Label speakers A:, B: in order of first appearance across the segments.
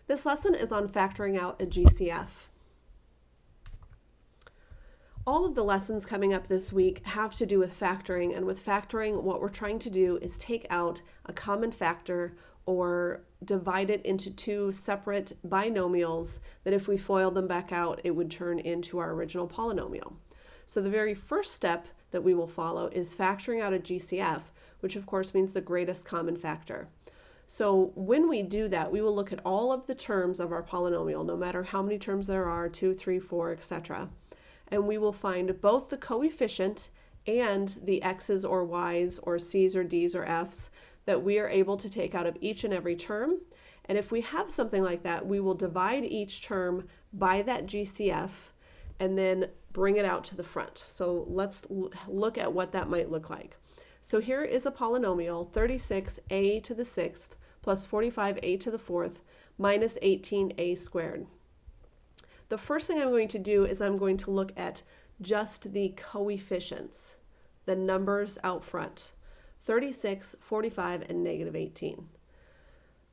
A: This lesson is on factoring out a GCF. All of the lessons coming up this week have to do with factoring, and with factoring, what we're trying to do is take out a common factor or divide it into two separate binomials that if we FOIL them back out, it would turn into our original polynomial. So the very first step that we will follow is factoring out a GCF, which of course means the greatest common factor. So when we do that, we will look at all of the terms of our polynomial, no matter how many terms there are, 2, 3, 4, etc. And we will find both the coefficient and the x's or y's or c's or d's or f's that we are able to take out of each and every term. And if we have something like that, we will divide each term by that GCF and then bring it out to the front. So let's look at what that might look like. So here is a polynomial, 36a to the 6th plus 45a to the 4th minus 18a squared. The first thing I'm going to do is I'm going to look at just the coefficients, the numbers out front, 36, 45, and negative 18.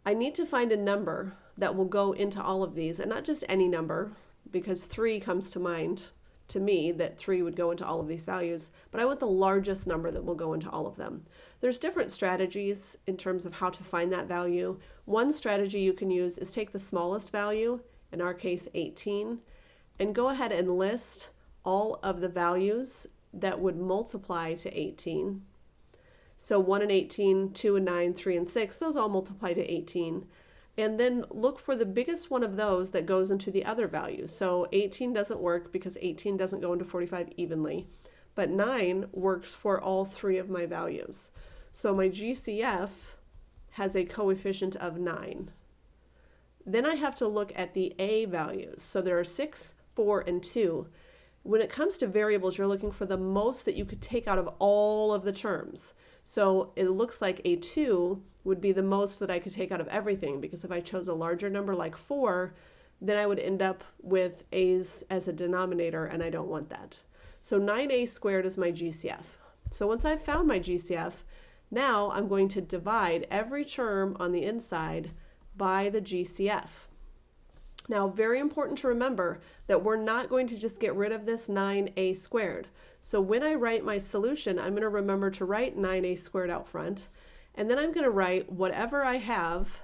A: I need to find a number that will go into all of these, and not just any number, because 3 comes to mind to me that 3 would go into all of these values, but I want the largest number that will go into all of them. There's different strategies in terms of how to find that value. One strategy you can use is take the smallest value, in our case 18, and go ahead and list all of the values that would multiply to 18. So 1 and 18, 2 and 9, 3 and 6, those all multiply to 18. And then look for the biggest one of those that goes into the other values. So 18 doesn't work because 18 doesn't go into 45 evenly, but 9 works for all 3 of my values. So my GCF has a coefficient of 9. Then I have to look at the A values. So there are 6, 4, and 2. When it comes to variables, you're looking for the most that you could take out of all of the terms. So it looks like a 2 would be the most that I could take out of everything, because if I chose a larger number like 4, then I would end up with a's as a denominator, and I don't want that. So 9a squared is my GCF. So once I've found my GCF, now I'm going to divide every term on the inside by the GCF. Now, very important to remember that we're not going to just get rid of this 9a squared. So when I write my solution, I'm going to remember to write 9a squared out front, and then I'm going to write whatever I have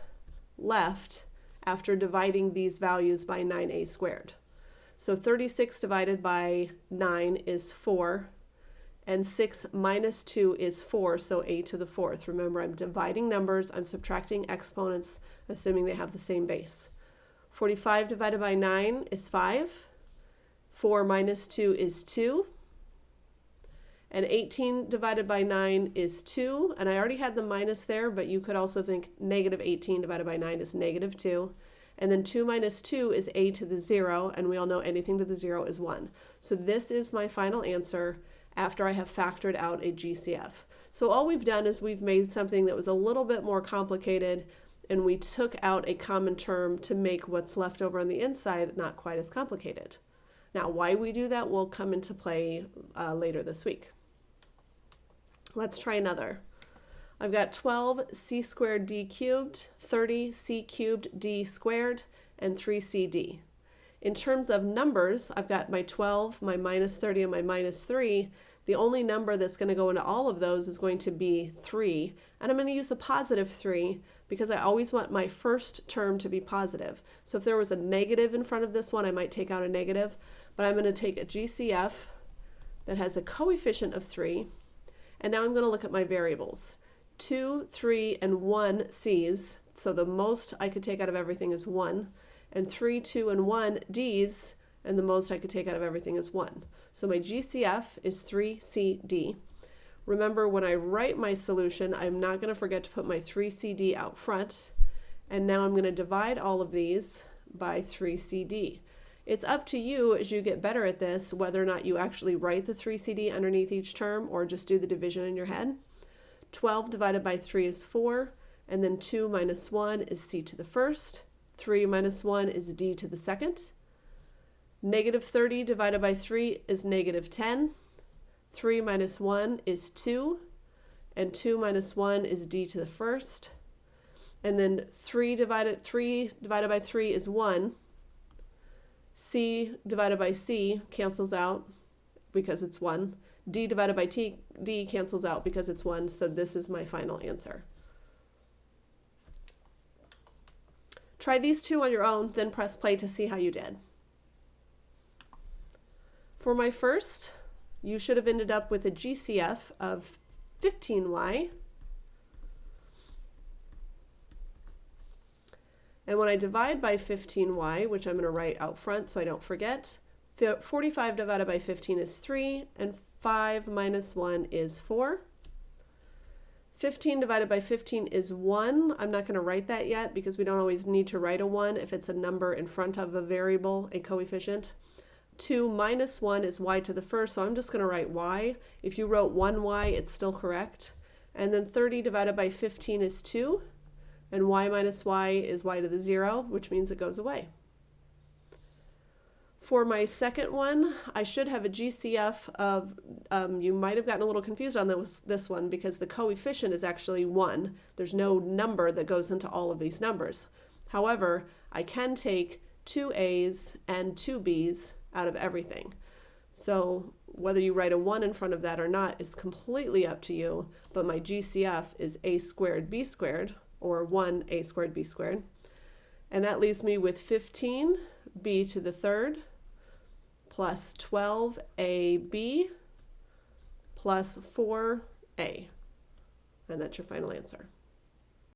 A: left after dividing these values by 9a squared. So 36 divided by 9 is 4, and 6 minus 2 is 4, so a to the 4th. Remember, I'm dividing numbers, I'm subtracting exponents, assuming they have the same base. 45 divided by 9 is 5, 4 minus 2 is 2, and 18 divided by 9 is 2, and I already had the minus there, but you could also think negative 18 divided by 9 is negative 2, and then 2 minus 2 is a to the 0, and we all know anything to the 0 is 1. So this is my final answer after I have factored out a GCF. So all we've done is we've made something that was a little bit more complicated, and we took out a common term to make what's left over on the inside not quite as complicated. Now, why we do that will come into play later this week. Let's try another. I've got 12c squared d cubed, 30c cubed d squared, and 3cd. In terms of numbers, I've got my 12, my minus 30, and my minus 3. The only number that's going to go into all of those is going to be 3, and I'm going to use a positive 3 because I always want my first term to be positive. So if there was a negative in front of this one, I might take out a negative, but I'm going to take a GCF that has a coefficient of 3, and now I'm going to look at my variables. 2, 3, and 1 c's, so the most I could take out of everything is 1, and 3, 2, and 1 d's, and the most I could take out of everything is 1. So my GCF is 3cd. Remember, when I write my solution, I'm not going to forget to put my 3cd out front, and now I'm going to divide all of these by 3cd. It's up to you as you get better at this whether or not you actually write the 3cd underneath each term or just do the division in your head. 12 divided by 3 is 4, and then 2 minus 1 is c to the first, 3 minus 1 is d to the second. Negative 30 divided by 3 is negative 10. 3 minus 1 is 2, and 2 minus 1 is d to the first. And then 3 divided by 3 is 1. C divided by C cancels out because it's 1. D divided by D cancels out because it's 1. So this is my final answer. Try these two on your own, then press play to see how you did. For my first, you should have ended up with a GCF of 15y. And when I divide by 15y, which I'm going to write out front so I don't forget, 45 divided by 15 is 3, and 5 minus 1 is 4. 15 divided by 15 is 1. I'm not going to write that yet because we don't always need to write a 1 if it's a number in front of a variable, a coefficient. 2 minus 1 is y to the first, so I'm just going to write y. If you wrote 1y, it's still correct. And then 30 divided by 15 is 2, and y minus y is y to the 0, which means it goes away. For my second one, I should have a GCF of, you might have gotten a little confused on this one because the coefficient is actually 1. There's no number that goes into all of these numbers. However, I can take 2 A's and 2 B's out of everything. So whether you write a 1 in front of that or not is completely up to you, but my GCF is a squared b squared, or 1a squared b squared. And that leaves me with 15b to the third plus 12ab plus 4a. And that's your final answer.